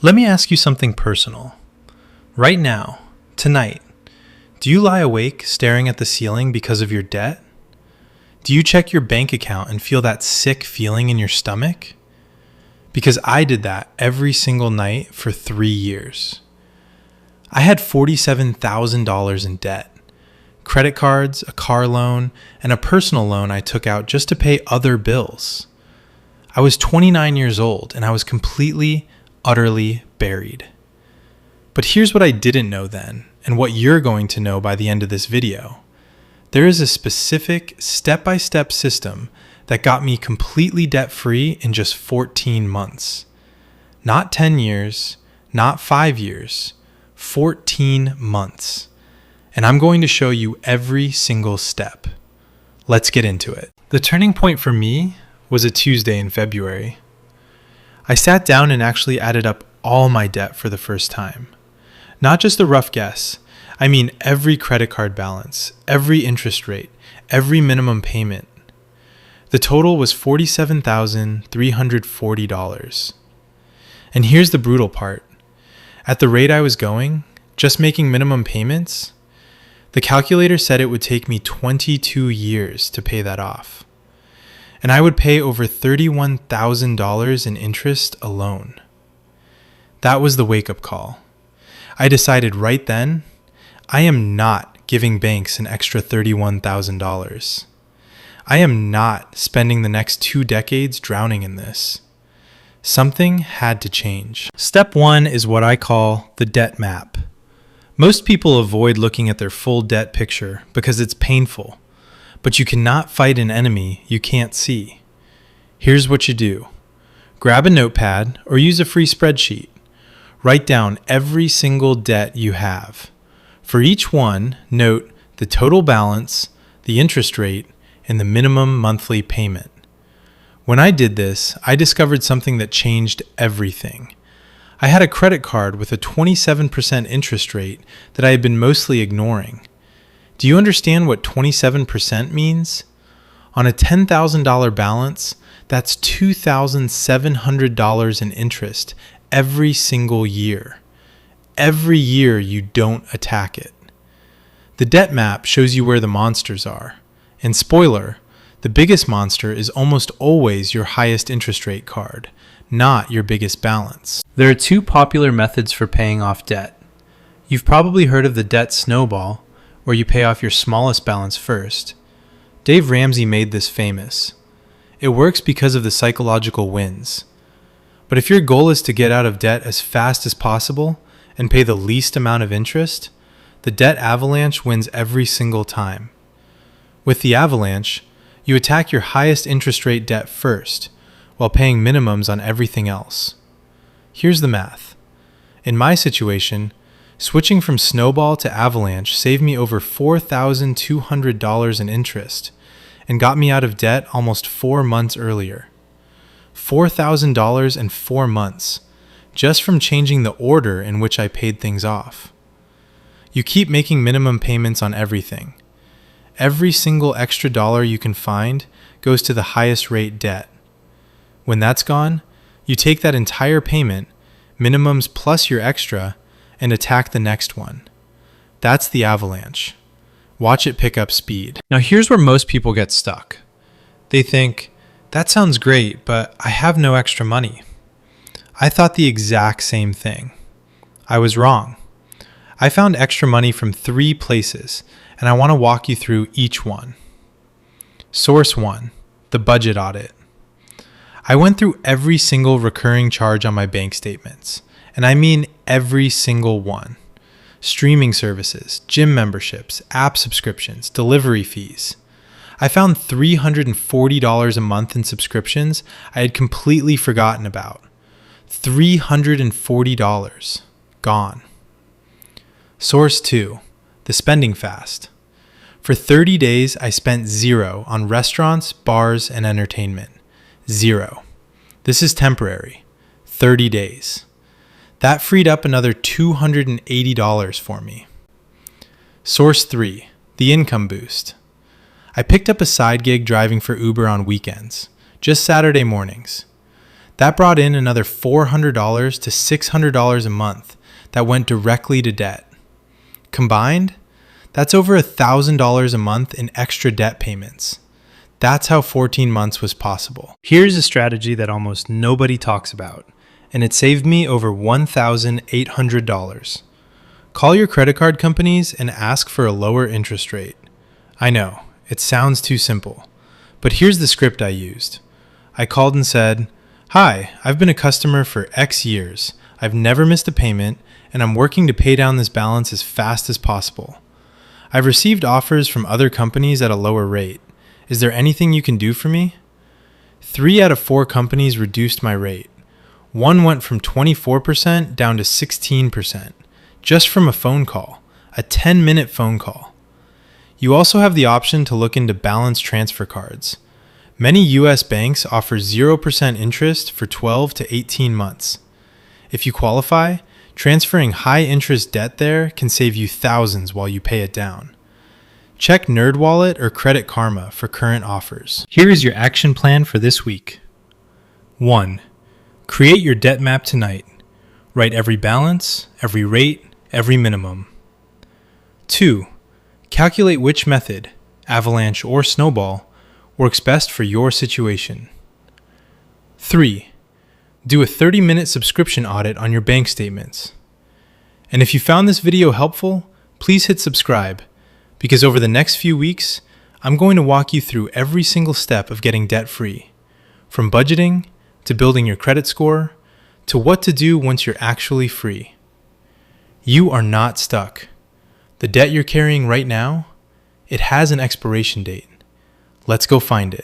Let me ask you something personal. Right now, tonight, do you lie awake staring at the ceiling because of your debt? Do you check your bank account and feel that sick feeling in your stomach? Because I did that every single night for 3 years. I had $47,000 in debt. Credit cards, a car loan, and a personal loan I took out just to pay other bills. I was 29 years old and I was completely, utterly buried. But here's what I didn't know then, and what you're going to know by the end of this video. There is a specific step-by-step system that got me completely debt-free in just 14 months. Not 10 years, not 5 years, 14 months. And I'm going to show you every single step. Let's get into it. The turning point for me was a Tuesday in February. I sat down and actually added up all my debt for the first time. Not just a rough guess. I mean every credit card balance, every interest rate, every minimum payment. The total was $47,340. And here's the brutal part. At the rate I was going, just making minimum payments, the calculator said it would take me 22 years to pay that off. And I would pay over $31,000 in interest alone. That was the wake-up call. I decided right then, I am not giving banks an extra $31,000. I am not spending the next 2 decades drowning in this. Something had to change. Step 1 is what I call the debt map. Most people avoid looking at their full debt picture because it's painful, but you cannot fight an enemy you can't see. Here's what you do. Grab a notepad or use a free spreadsheet. Write down every single debt you have. For each one, note the total balance, the interest rate, and the minimum monthly payment. When I did this, I discovered something that changed everything. I had a credit card with a 27% interest rate that I had been mostly ignoring. Do you understand what 27% means? On a $10,000 balance, that's $2,700 in interest every single year. Every year you don't attack it. The debt map shows you where the monsters are. And spoiler, the biggest monster is almost always your highest interest rate card, not your biggest balance. There are 2 popular methods for paying off debt. You've probably heard of the debt snowball, where you pay off your smallest balance first. Dave Ramsey made this famous. It works because of the psychological wins. But if your goal is to get out of debt as fast as possible and pay the least amount of interest, the debt avalanche wins every single time. With the avalanche, you attack your highest interest rate debt first, while paying minimums on everything else. Here's the math. In my situation, switching from snowball to avalanche saved me over $4,200 in interest and got me out of debt almost 4 months earlier. $4,000 in 4 months, just from changing the order in which I paid things off. You keep making minimum payments on everything. Every single extra dollar you can find goes to the highest rate debt. When that's gone, you take that entire payment, minimums plus your extra, and attack the next one. That's the avalanche. Watch it pick up speed. Now here's where most people get stuck. They think, that sounds great, but I have no extra money. I thought the exact same thing. I was wrong. I found extra money from 3 places, and I want to walk you through each one. Source 1, the budget audit. I went through every single recurring charge on my bank statements, and I mean every single one. Streaming services, gym memberships, app subscriptions, delivery fees. I found $340 a month in subscriptions I had completely forgotten about. $340. Gone. Source 2, the spending fast. For 30 days, I spent 0 on restaurants, bars, and entertainment. 0. This is temporary. 30 days. That freed up another $280 for me. Source 3, the income boost. I picked up a side gig driving for Uber on weekends, just Saturday mornings. That brought in another $400 to $600 a month that went directly to debt. Combined, that's over $1,000 a month in extra debt payments. That's how 14 months was possible. Here's a strategy that almost nobody talks about, and it saved me over $1,800. Call your credit card companies and ask for a lower interest rate. I know, it sounds too simple, but here's the script I used. I called and said, "Hi, I've been a customer for X years. I've never missed a payment, and I'm working to pay down this balance as fast as possible. I've received offers from other companies at a lower rate. Is there anything you can do for me?" 3 out of 4 companies reduced my rate. One went from 24% down to 16%, just from a phone call, a 10-minute phone call. You also have the option to look into balance transfer cards. Many US banks offer 0% interest for 12 to 18 months. If you qualify, transferring high-interest debt there can save you thousands while you pay it down. Check NerdWallet or Credit Karma for current offers. Here is your action plan for this week. 1. Create your debt map tonight. Write every balance, every rate, every minimum. 2. Calculate which method, avalanche or snowball, works best for your situation. 3. Do a 30-minute subscription audit on your bank statements. And if you found this video helpful, please hit subscribe, because over the next few weeks, I'm going to walk you through every single step of getting debt-free, from budgeting to building your credit score to what to do once you're actually free. You are not stuck. The debt you're carrying right now, it has an expiration date. Let's go find it.